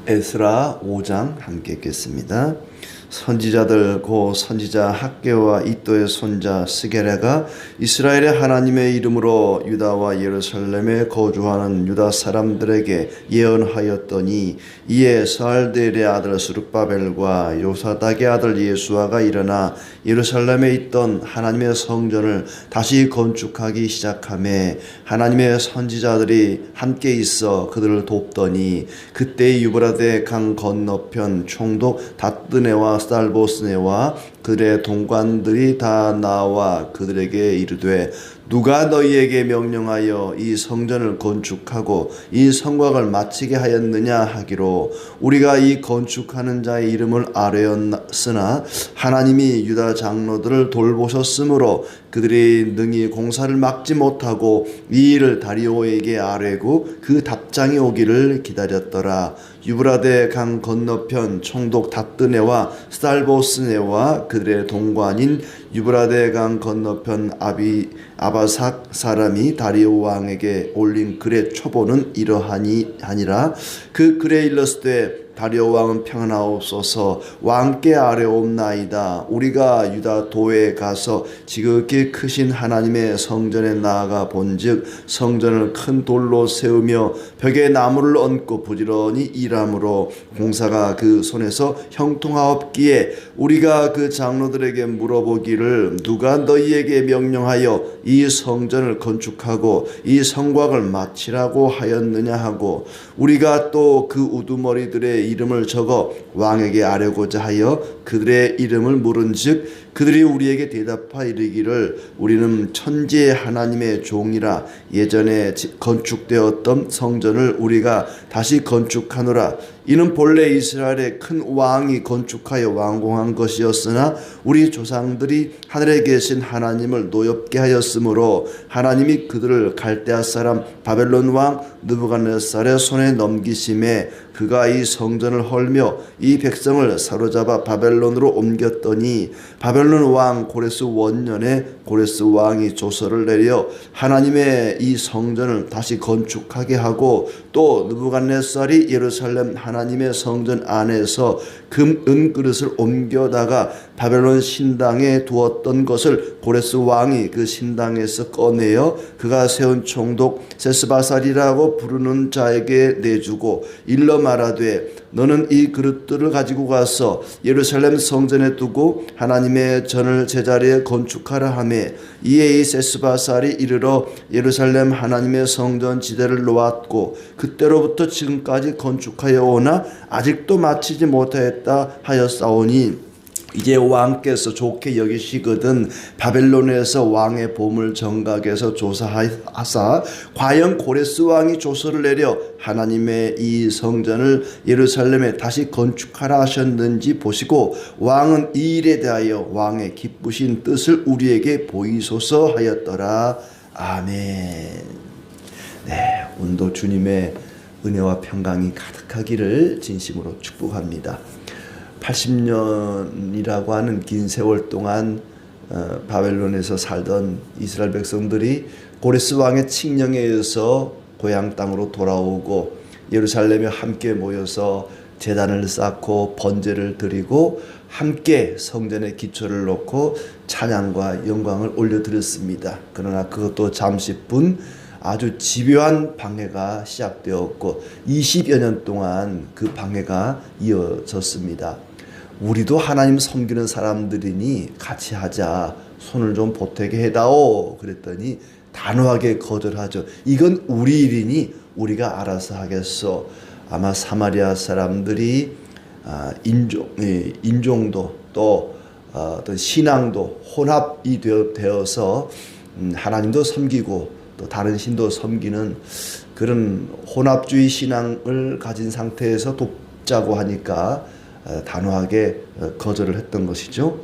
에스라 5장 함께 읽겠습니다. 선지자들 고 선지자 학개와 이도의 손자 스게랴가 이스라엘의 하나님의 이름으로 유다와 예루살렘에 거주하는 유다 사람들에게 예언하였더니, 이에 스알디엘의 아들 스룹바벨과 요사닥의 아들 예수아가 일어나 예루살렘에 있던 하나님의 성전을 다시 건축하기 시작하며 하나님의 선지자들이 함께 있어 그들을 돕더니, 그때 유브라데 강 건너편 총독 다뜨네와 살보스네와 그들의 동관들이 다 나와 그들에게 이르되, 누가 너희에게 명령하여 이 성전을 건축하고 이 성곽을 마치게 하였느냐 하기로, 우리가 이 건축하는 자의 이름을 아뢰었으나 하나님이 유다 장로들을 돌보셨으므로 그들이 능히 공사를 막지 못하고 이 일을 다리오에게 아뢰고 그 답장이 오기를 기다렸더라. 유브라데 강 건너편 총독 다뜨네와 살보스네와 그들의 동관인 유브라데 강 건너편 아바삭 사람이 다리오 왕에게 올린 글의 초보는 이러하니라. 그 글에 일렀으되, 다리오 왕은 평안하옵소서. 왕께 아뢰옵나이다. 우리가 유다 도에 가서 지극히 크신 하나님의 성전에 나아가 본즉, 성전을 큰 돌로 세우며 벽에 나무를 얹고 부지런히 일함으로 공사가 그 손에서 형통하옵기에, 우리가 그 장로들에게 물어보기를, 누가 너희에게 명령하여 이 성전을 건축하고 이 성곽을 마치라고 하였느냐 하고, 우리가 또 그 우두머리들의 이름을 적어 왕에게 아뢰고자 하여 그들의 이름을 물은즉, 그들이 우리에게 대답하 이르기를, 우리는 천지의 하나님의 종이라. 예전에 건축되었던 성전을 우리가 다시 건축하노라. 이는 본래 이스라엘의 큰 왕이 건축하여 완공한 것이었으나 우리 조상들이 하늘에 계신 하나님을 노엽게 하였으므로 하나님이 그들을 갈대아 사람 바벨론 왕 느부갓네살의 손에 넘기심에, 그가 이 성전을 헐며 이 백성을 사로잡아 바벨론으로 옮겼더니, 바벨론 왕 고레스 원년에 고레스 왕이 조서를 내려 하나님의 이 성전을 다시 건축하게 하고, 또 느부갓네살이 예루살렘 하나님의 성전 안에서 금 은그릇을 옮겨다가 바벨론 신당에 두었던 것을 고레스 왕이 그 신당에서 꺼내어 그가 세운 총독 세스바살이라고 부르는 자에게 내주고 일러 말하되, 너는 이 그릇들을 가지고 가서 예루살렘 성전에 두고 하나님의 전을 제자리에 건축하라 하며, 이에 이 세스바살이 이르러 예루살렘 하나님의 성전 지대를 놓았고 그때로부터 지금까지 건축하여 오나 아직도 마치지 못하였다 하였사오니, 이제 왕께서 좋게 여기시거든 바벨론에서 왕의 보물 정각에서 조사하사 과연 고레스 왕이 조서를 내려 하나님의 이 성전을 예루살렘에 다시 건축하라 하셨는지 보시고, 왕은 이 일에 대하여 왕의 기쁘신 뜻을 우리에게 보이소서 하였더라. 아멘. 네, 오늘도 주님의 은혜와 평강이 가득하기를 진심으로 축복합니다. 80년이라고 하는 긴 세월 동안 바벨론에서 살던 이스라엘 백성들이 고레스 왕의 칙령에 의해서 고향 땅으로 돌아오고 예루살렘에 함께 모여서 제단을 쌓고 번제를 드리고 함께 성전의 기초를 놓고 찬양과 영광을 올려드렸습니다. 그러나 그것도 잠시뿐 아주 집요한 방해가 시작되었고 20여 년 동안 그 방해가 이어졌습니다. 우리도 하나님 섬기는 사람들이니 같이 하자, 손을 좀 보태게 해다오 그랬더니 단호하게 거절하죠. 이건 우리 일이니 우리가 알아서 하겠소. 아마 사마리아 사람들이 인종도 또 어떤 신앙도 혼합이 되어서 하나님도 섬기고 또 다른 신도 섬기는 그런 혼합주의 신앙을 가진 상태에서 돕자고 하니까 단호하게 거절을 했던 것이죠.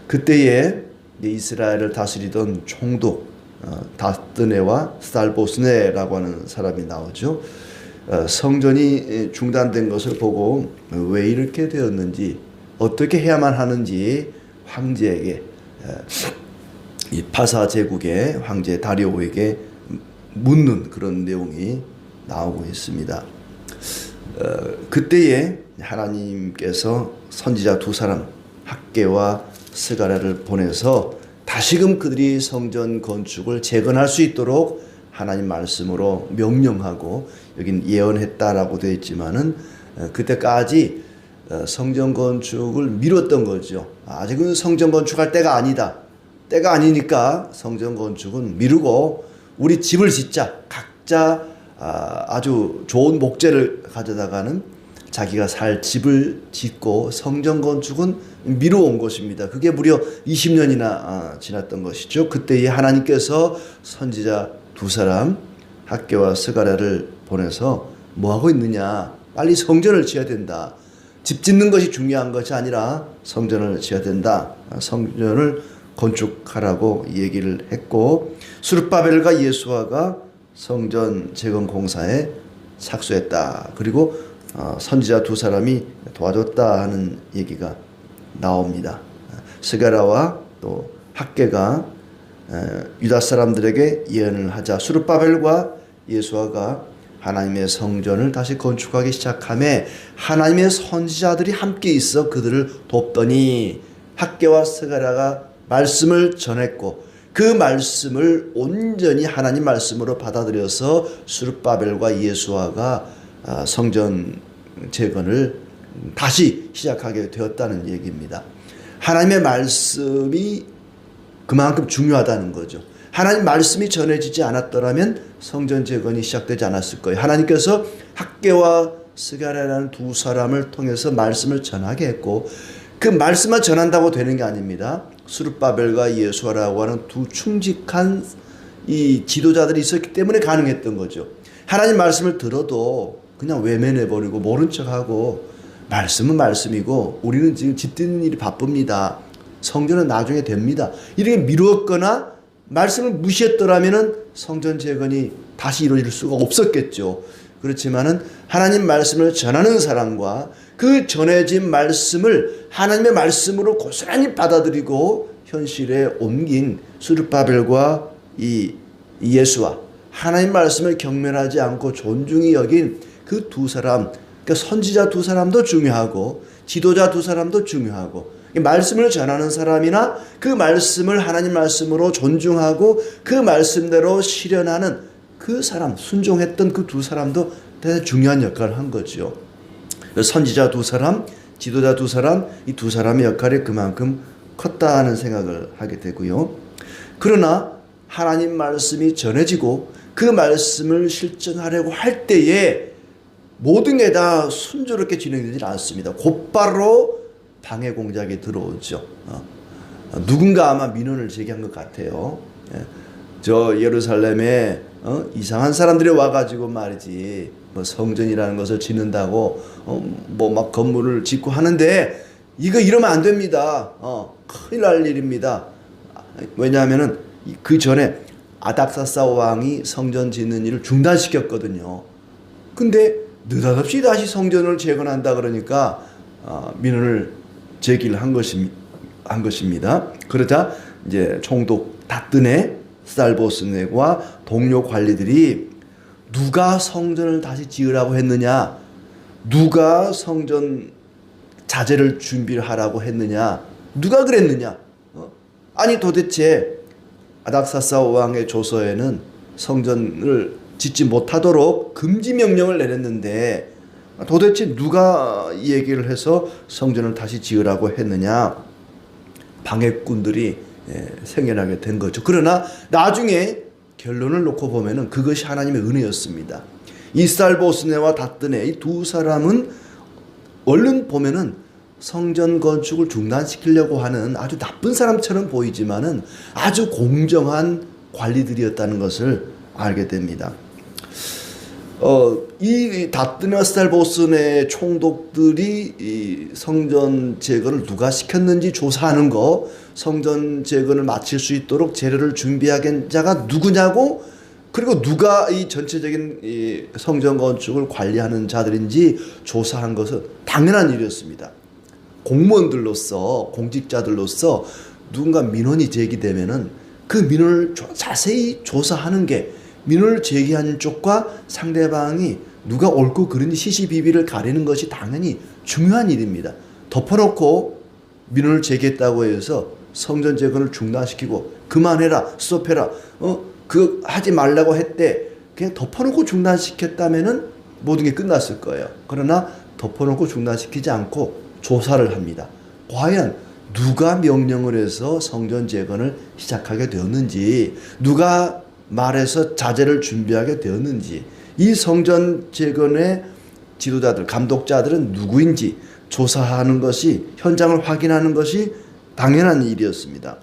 그때에 이스라엘을 다스리던 총독 다뜨네와 살보스네라고 하는 사람이 나오죠. 성전이 중단된 것을 보고 왜 이렇게 되었는지, 어떻게 해야만 하는지 황제에게, 이 파사 제국의 황제 다리오에게 묻는 그런 내용이 나오고 있습니다. 그때에 하나님께서 선지자 두 사람 학개와 스가랴를 보내서 다시금 그들이 성전 건축을 재건할 수 있도록 하나님 말씀으로 명령하고 여긴 예언했다라고 되어 있지만은 그때까지 성전 건축을 미뤘던 거죠. 아직은 성전 건축할 때가 아니다. 때가 아니니까 성전 건축은 미루고 우리 집을 짓자. 각자 아주 좋은 목재를 가져다가는 자기가 살 집을 짓고 성전 건축은 미뤄온 것입니다. 그게 무려 20년이나 지났던 것이죠. 그때에 하나님께서 선지자 두 사람 학개와 스가랴를 보내서 뭐 하고 있느냐? 빨리 성전을 지어야 된다. 집 짓는 것이 중요한 것이 아니라 성전을 지어야 된다. 성전을 건축하라고 얘기를 했고 스룹바벨과 예수아가 성전 재건 공사에 착수했다. 그리고 선지자 두 사람이 도와줬다 하는 얘기가 나옵니다. 스가랴와 또 학개가 유다 사람들에게 예언을 하자 스룹바벨과 예수아가 하나님의 성전을 다시 건축하기 시작하며 하나님의 선지자들이 함께 있어 그들을 돕더니 학개와 스가랴가 말씀을 전했고 그 말씀을 온전히 하나님 말씀으로 받아들여서 스룹바벨과 예수아가 성전 재건을 다시 시작하게 되었다는 얘기입니다. 하나님의 말씀이 그만큼 중요하다는 거죠. 하나님 말씀이 전해지지 않았더라면 성전 재건이 시작되지 않았을 거예요. 하나님께서 학개와 스가랴라는 두 사람을 통해서 말씀을 전하게 했고 그 말씀만 전한다고 되는 게 아닙니다. 스룹바벨과 예수아라고 하는 두 충직한 이 지도자들이 있었기 때문에 가능했던 거죠. 하나님 말씀을 들어도 그냥 외면해버리고 모른 척하고 말씀은 말씀이고 우리는 지금 짓는 일이 바쁩니다. 성전은 나중에 됩니다. 이렇게 미루었거나 말씀을 무시했더라면 성전 재건이 다시 이루어질 수가 없었겠죠. 그렇지만은 하나님 말씀을 전하는 사람과 그 전해진 말씀을 하나님의 말씀으로 고스란히 받아들이고 현실에 옮긴 스룹바벨과 이 예수와 하나님 말씀을 경멸하지 않고 존중히 여긴 그 두 사람, 그러니까 선지자 두 사람도 중요하고 지도자 두 사람도 중요하고 말씀을 전하는 사람이나 그 말씀을 하나님 말씀으로 존중하고 그 말씀대로 실현하는 그 사람, 순종했던 그 두 사람도 대단히 중요한 역할을 한 거죠. 선지자 두 사람, 지도자 두 사람, 이 두 사람의 역할이 그만큼 컸다 하는 생각을 하게 되고요. 그러나 하나님 말씀이 전해지고 그 말씀을 실천하려고 할 때에 모든 게 다 순조롭게 진행되지 않습니다. 곧바로 방해 공작이 들어오죠. 누군가 아마 민원을 제기한 것 같아요. 저 예루살렘에 이상한 사람들이 와가지고 말이지 뭐 성전이라는 것을 짓는다고 뭐 막 건물을 짓고 하는데 이거 이러면 안 됩니다. 큰일 날 일입니다. 왜냐하면은 그 전에 아닥사스 왕이 성전 짓는 일을 중단시켰거든요. 근데 느닷없이 다시 성전을 재건한다 그러니까 민원을 제기를 한 것입니다. 그러자 이제 총독 다뜨네 스달보스네와 동료 관리들이 누가 성전을 다시 지으라고 했느냐, 누가 성전 자재를 준비를 하라고 했느냐, 누가 그랬느냐. 아니 도대체 아닥사스 왕의 조서에는 성전을 짓지 못하도록 금지 명령을 내렸는데 도대체 누가 이 얘기를 해서 성전을 다시 지으라고 했느냐. 방해꾼들이 생겨나게 된 거죠. 그러나 나중에 결론을 놓고 보면은 그것이 하나님의 은혜였습니다. 이스달보스네와 다뜨네 이 두 사람은 얼른 보면은 성전 건축을 중단시키려고 하는 아주 나쁜 사람처럼 보이지만은 아주 공정한 관리들이었다는 것을 알게 됩니다. 이 다뜨네와 스달보스네 총독들이 이 성전 재건을 누가 시켰는지 조사하는 거, 성전 재건을 마칠 수 있도록 재료를 준비하게 자가 누구냐고, 그리고 누가 이 전체적인 이 성전 건축을 관리하는 자들인지 조사한 것은 당연한 일이었습니다. 공무원들로서, 공직자들로서 누군가 민원이 제기되면은 그 민원을 자세히 조사하는 게 민원을 제기한 쪽과 상대방이 누가 옳고 그른지 시시비비를 가리는 것이 당연히 중요한 일입니다. 덮어놓고 민원을 제기했다고 해서 성전 재건을 중단시키고 그만해라, 스톱해라, 그 하지 말라고 했대. 그냥 덮어놓고 중단시켰다면은 모든 게 끝났을 거예요. 그러나 덮어놓고 중단시키지 않고 조사를 합니다. 과연 누가 명령을 해서 성전 재건을 시작하게 되었는지, 누가 말해서 자재를 준비하게 되었는지, 이 성전 재건의 지도자들, 감독자들은 누구인지 조사하는 것이, 현장을 확인하는 것이 당연한 일이었습니다.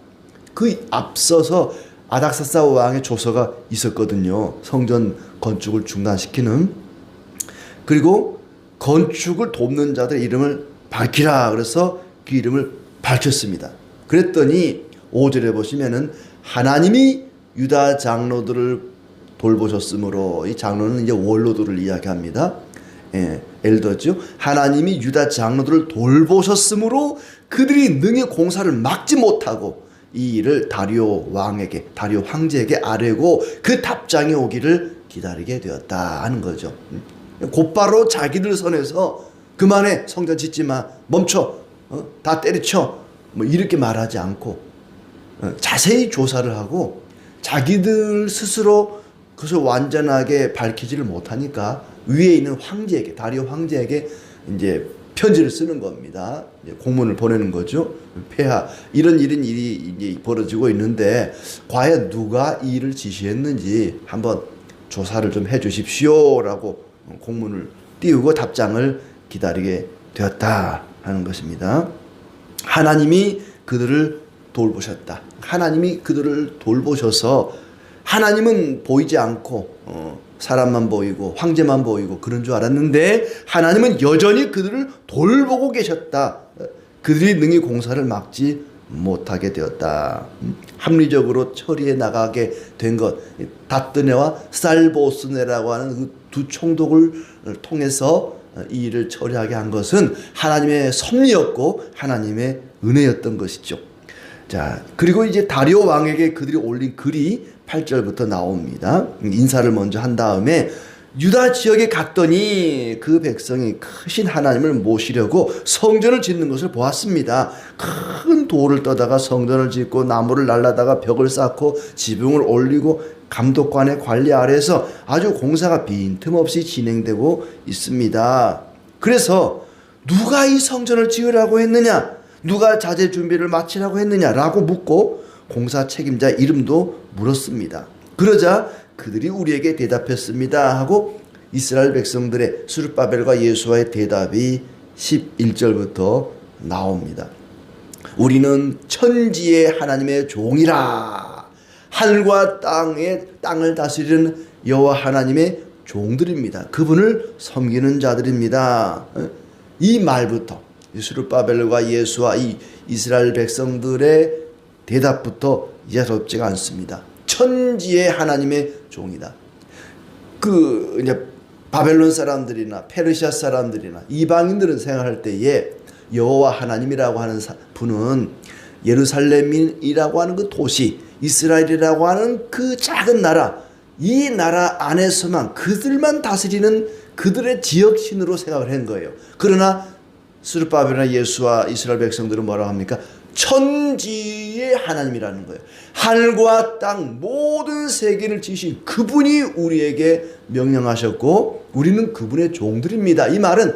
그 앞서서 아닥사스다 왕의 조서가 있었거든요. 성전 건축을 중단시키는. 그리고 건축을 돕는 자들의 이름을 밝히라. 그래서 그 이름을 밝혔습니다. 그랬더니 5절에 보시면은 하나님이 유다 장로들을 돌보셨으므로, 이 장로는 이제 원로들을 이야기합니다. 엘더죠. 하나님이 유다 장로들을 돌보셨으므로 그들이 능히 공사를 막지 못하고 이 일을 다리오 왕에게, 다리오 황제에게 아뢰고 그 답장이 오기를 기다리게 되었다 하는 거죠. 곧바로 자기들 선에서 그만해, 성전 짓지 마, 멈춰, 다 때려쳐, 뭐 이렇게 말하지 않고 자세히 조사를 하고, 자기들 스스로 그것을 완전하게 밝히지를 못하니까 위에 있는 황제에게, 다리오 황제에게 이제 편지를 쓰는 겁니다. 공문을 보내는 거죠. 폐하, 이런 일이 이제 벌어지고 있는데 과연 누가 이 일을 지시했는지 한번 조사를 좀 해주십시오라고 공문을 띄우고 답장을 기다리게 되었다 하는 것입니다. 하나님이 그들을 돌보셨다. 하나님이 그들을 돌보셔서, 하나님은 보이지 않고 사람만 보이고 황제만 보이고 그런 줄 알았는데 하나님은 여전히 그들을 돌보고 계셨다. 그들이 능히 공사를 막지 못하게 되었다. 합리적으로 처리해 나가게 된 것, 다뜨네와 살보스네라고 하는 그 두 총독을 통해서 이 일을 처리하게 한 것은 하나님의 섭리였고 하나님의 은혜였던 것이죠. 자, 그리고 이제 다리오 왕에게 그들이 올린 글이 8절부터 나옵니다. 인사를 먼저 한 다음에 유다 지역에 갔더니 그 백성이 크신 하나님을 모시려고 성전을 짓는 것을 보았습니다. 큰 돌을 떠다가 성전을 짓고 나무를 날라다가 벽을 쌓고 지붕을 올리고 감독관의 관리 아래에서 아주 공사가 빈틈없이 진행되고 있습니다. 그래서 누가 이 성전을 지으라고 했느냐, 누가 자재 준비를 마치라고 했느냐라고 묻고 공사 책임자 이름도 물었습니다. 그러자 그들이 우리에게 대답했습니다 하고 이스라엘 백성들의 스룹바벨과 예수와의 대답이 11절부터 나옵니다. 우리는 천지의 하나님의 종이라. 하늘과 땅을 다스리는 여호와 하나님의 종들입니다. 그분을 섬기는 자들입니다. 이 말부터, 스룹바벨과 예수와 이 이스라엘 백성들의 대답부터 예사롭지가 않습니다. 천지의 하나님의 종이다. 이제 바벨론 사람들이나 페르시아 사람들이나 이방인들은 생각할 때에 여호와 하나님이라고 하는 분은 예루살렘이라고 하는 그 도시, 이스라엘이라고 하는 그 작은 나라, 이 나라 안에서만 그들만 다스리는 그들의 지역신으로 생각을 한 거예요. 그러나 스룹바벨이나 예수와 이스라엘 백성들은 뭐라고 합니까? 천지의 하나님이라는 거예요. 하늘과 땅 모든 세계를 지으신 그분이 우리에게 명령하셨고 우리는 그분의 종들입니다. 이 말은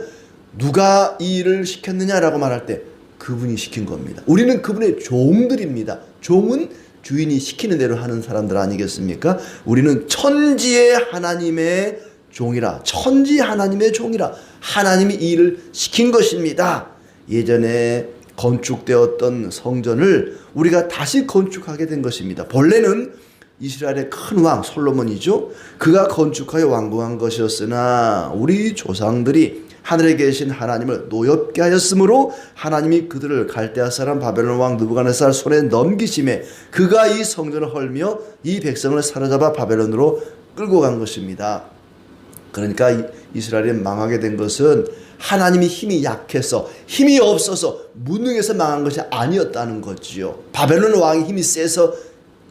누가 이 일을 시켰느냐라고 말할 때 그분이 시킨 겁니다. 우리는 그분의 종들입니다. 종은 주인이 시키는 대로 하는 사람들 아니겠습니까? 우리는 천지의 하나님의 종이라, 천지 하나님의 종이라, 하나님이 이 일을 시킨 것입니다. 예전에 건축되었던 성전을 우리가 다시 건축하게 된 것입니다. 본래는 이스라엘의 큰 왕 솔로몬이죠. 그가 건축하여 완공한 것이었으나 우리 조상들이 하늘에 계신 하나님을 노엽게 하였으므로 하나님이 그들을 갈대아 사람 바벨론 왕 느부갓네살 손에 넘기심에 그가 이 성전을 헐며 이 백성을 사로잡아 바벨론으로 끌고 간 것입니다. 그러니까 이스라엘이 망하게 된 것은 하나님이 힘이 약해서, 힘이 없어서, 무능해서 망한 것이 아니었다는 거지요. 바벨론 왕의 힘이 세서,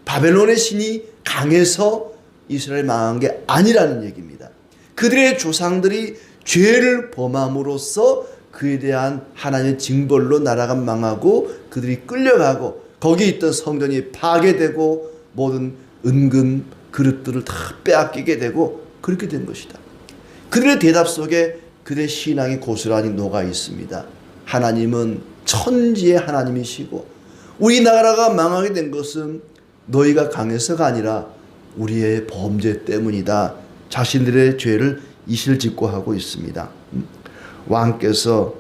바벨론의 신이 강해서 이스라엘이 망한 게 아니라는 얘기입니다. 그들의 조상들이 죄를 범함으로써 그에 대한 하나님의 징벌로 나라가 망하고 그들이 끌려가고 거기에 있던 성전이 파괴되고 모든 은금 그릇들을 다 빼앗기게 되고 그렇게 된 것이다. 그들의 대답 속에 그들의 신앙이 고스란히 녹아 있습니다. 하나님은 천지의 하나님이시고 우리나라가 망하게 된 것은 너희가 강해서가 아니라 우리의 범죄 때문이다. 자신들의 죄를 이실직고 하고 있습니다. 왕께서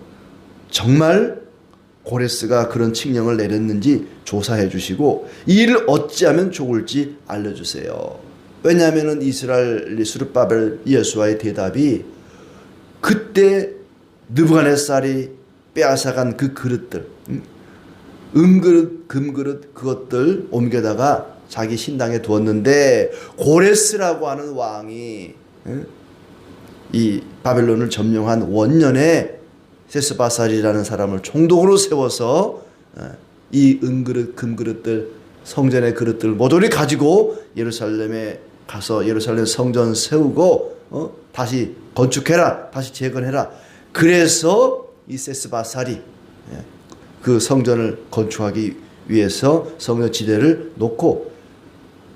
정말 고레스가 그런 칙령을 내렸는지 조사해 주시고 이 일을 어찌하면 좋을지 알려주세요. 왜냐하면 이스라엘 스룹바벨 여호수아의 대답이 그때 느부갓네살이 빼앗아간 그 그릇들, 은그릇, 금그릇 그것들 옮겨다가 자기 신당에 두었는데 고레스라고 하는 왕이 이 바벨론을 점령한 원년에 세스바살이라는 사람을 총독으로 세워서 이 은그릇, 금그릇들, 성전의 그릇들 모조리 가지고 예루살렘에 가서 예루살렘 성전 세우고 다시 건축해라, 다시 재건해라. 그래서 이 세스바살이 그 성전을 건축하기 위해서 성전 지대를 놓고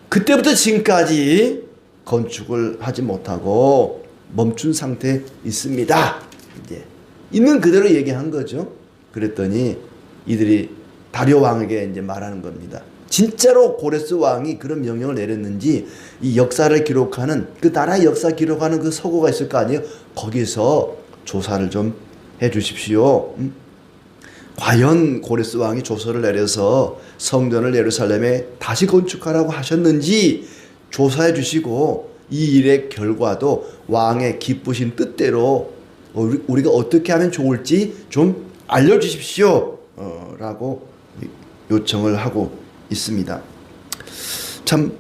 그때부터 지금까지 건축을 하지 못하고 멈춘 상태에 있습니다. 이제 있는 그대로 얘기한 거죠. 그랬더니 이들이 다리오 왕에게 이제 말하는 겁니다. 진짜로 고레스 왕이 그런 명령을 내렸는지 이 역사를 기록하는 그 나라의 역사 기록하는 그 서고가 있을 거 아니에요. 거기서 조사를 좀 해 주십시오. 과연 고레스 왕이 조서를 내려서 성전을 예루살렘에 다시 건축하라고 하셨는지 조사해 주시고 이 일의 결과도 왕의 기쁘신 뜻대로 우리가 어떻게 하면 좋을지 좀 알려주십시오 라고 요청을 하고 있습니다. 참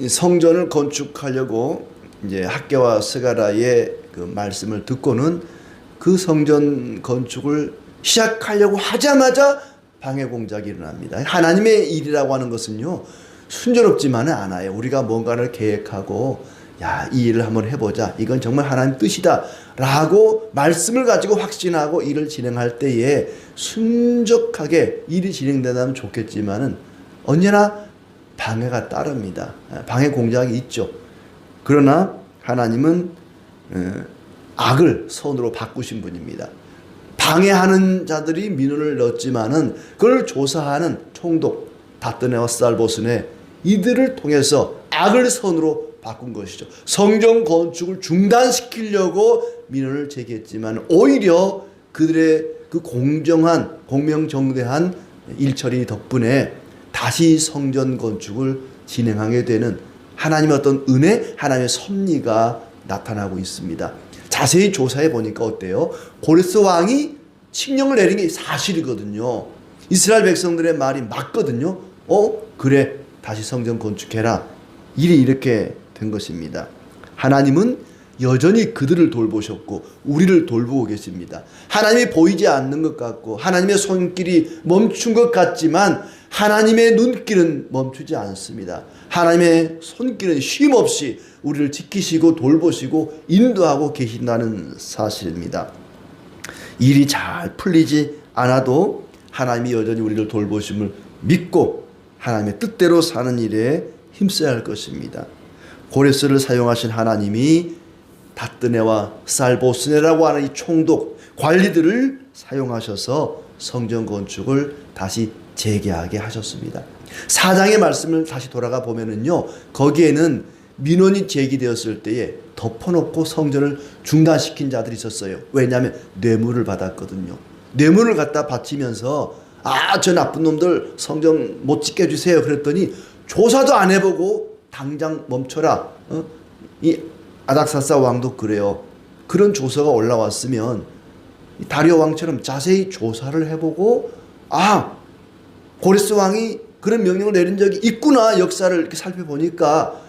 성전을 건축하려고 이제 학개와 스가랴의 그 말씀을 듣고는 그 성전 건축을 시작하려고 하자마자 방해 공작이 일어납니다. 하나님의 일이라고 하는 것은요 순조롭지만은 않아요. 우리가 뭔가를 계획하고 이 일을 한번 해보자. 이건 정말 하나님 뜻이다. 라고 말씀을 가지고 확신하고 일을 진행할 때에 순적하게 일이 진행된다면 좋겠지만은 언제나 방해가 따릅니다. 방해 공작이 있죠. 그러나 하나님은 악을 선으로 바꾸신 분입니다. 방해하는 자들이 민원을 넣었지만은 그걸 조사하는 총독 다뜨네와 살보스네 이들을 통해서 악을 선으로 바꾼 것이죠. 성전 건축을 중단시키려고 민원을 제기했지만 오히려 그들의 그 공정한 공명정대한 일처리 덕분에 다시 성전 건축을 진행하게 되는 하나님의 어떤 은혜, 하나님의 섭리가 나타나고 있습니다. 자세히 조사해 보니까 어때요? 고레스 왕이 칙령을 내린 게 사실이거든요. 이스라엘 백성들의 말이 맞거든요. 그래 다시 성전 건축해라. 일이 이렇게 된 것입니다. 하나님은 여전히 그들을 돌보셨고 우리를 돌보고 계십니다. 하나님이 보이지 않는 것 같고 하나님의 손길이 멈춘 것 같지만 하나님의 눈길은 멈추지 않습니다. 하나님의 손길은 쉼없이 우리를 지키시고 돌보시고 인도하고 계신다는 사실입니다. 일이 잘 풀리지 않아도 하나님이 여전히 우리를 돌보심을 믿고 하나님의 뜻대로 사는 일에 힘써야 할 것입니다. 고레스를 사용하신 하나님이 다뜨네와 살보스네라고 하는 이 총독 관리들을 사용하셔서 성전 건축을 다시 재개하게 하셨습니다. 4장의 말씀을 다시 돌아가 보면은요, 거기에는 민원이 제기되었을 때에 덮어놓고 성전을 중단시킨 자들이 있었어요. 왜냐하면 뇌물을 받았거든요. 뇌물을 갖다 바치면서 저 나쁜 놈들 성전 못 짓게 해주세요. 그랬더니 조사도 안 해보고 당장 멈춰라. 이 아닥사스다 왕도 그래요. 그런 조서가 올라왔으면 다리오 왕처럼 자세히 조사를 해보고 고레스 왕이 그런 명령을 내린 적이 있구나 역사를 이렇게 살펴보니까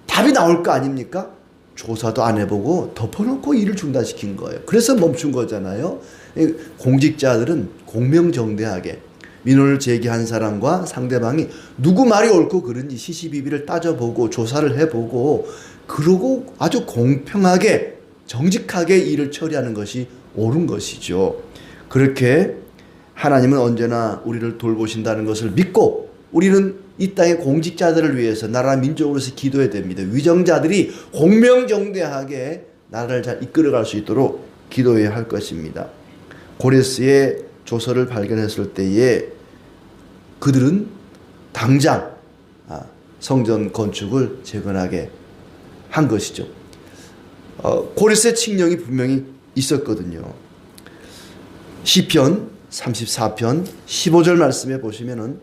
답이 나올 거 아닙니까? 조사도 안 해보고 덮어놓고 일을 중단시킨 거예요. 그래서 멈춘 거잖아요. 공직자들은 공명정대하게 민원을 제기한 사람과 상대방이 누구 말이 옳고 그른지 시시비비를 따져보고 조사를 해보고 그러고 아주 공평하게 정직하게 일을 처리하는 것이 옳은 것이죠. 그렇게 하나님은 언제나 우리를 돌보신다는 것을 믿고 우리는 이 땅의 공직자들을 위해서 나라 민족으로서 기도해야 됩니다. 위정자들이 공명정대하게 나라를 잘 이끌어갈 수 있도록 기도해야 할 것입니다. 고레스의 조서를 발견했을 때에 그들은 당장 성전 건축을 재건하게 한 것이죠. 고레스의 칙령이 분명히 있었거든요. 시편 34편 15절 말씀에 보시면은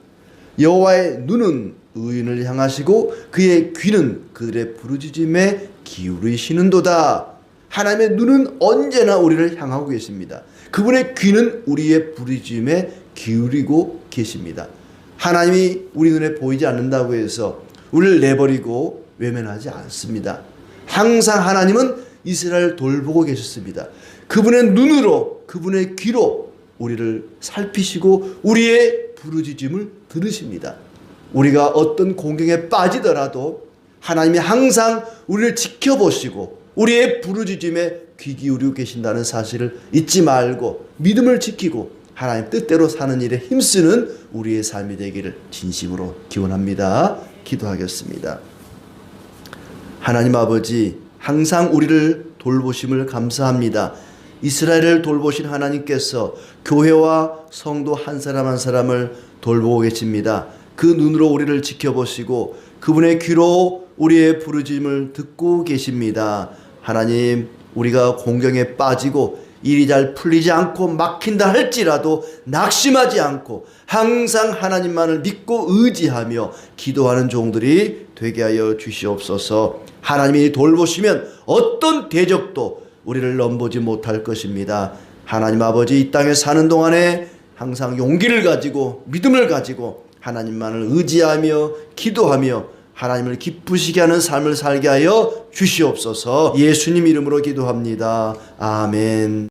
여호와의 눈은 의인을 향하시고 그의 귀는 그들의 부르짖음에 기울이시는도다. 하나님의 눈은 언제나 우리를 향하고 계십니다. 그분의 귀는 우리의 부르짖음에 기울이고 계십니다. 하나님이 우리 눈에 보이지 않는다고 해서 우리를 내버리고 외면하지 않습니다. 항상 하나님은 이스라엘을 돌보고 계셨습니다. 그분의 눈으로 그분의 귀로 우리를 살피시고 우리의 부르짖음을 들으십니다. 우리가 어떤 공경에 빠지더라도 하나님이 항상 우리를 지켜보시고 우리의 부르짖음에 귀 기울이고 계신다는 사실을 잊지 말고 믿음을 지키고 하나님 뜻대로 사는 일에 힘쓰는 우리의 삶이 되기를 진심으로 기원합니다. 기도하겠습니다. 하나님 아버지, 항상 우리를 돌보심을 감사합니다. 이스라엘을 돌보신 하나님께서 교회와 성도 한 사람 한 사람을 돌보고 계십니다. 그 눈으로 우리를 지켜보시고 그분의 귀로 우리의 부르짖음을 듣고 계십니다. 하나님, 우리가 공경에 빠지고 일이 잘 풀리지 않고 막힌다 할지라도 낙심하지 않고 항상 하나님만을 믿고 의지하며 기도하는 종들이 되게 하여 주시옵소서. 하나님이 돌보시면 어떤 대적도 우리를 넘보지 못할 것입니다. 하나님 아버지, 이 땅에 사는 동안에 항상 용기를 가지고 믿음을 가지고 하나님만을 의지하며 기도하며 하나님을 기쁘시게 하는 삶을 살게 하여 주시옵소서. 예수님 이름으로 기도합니다. 아멘.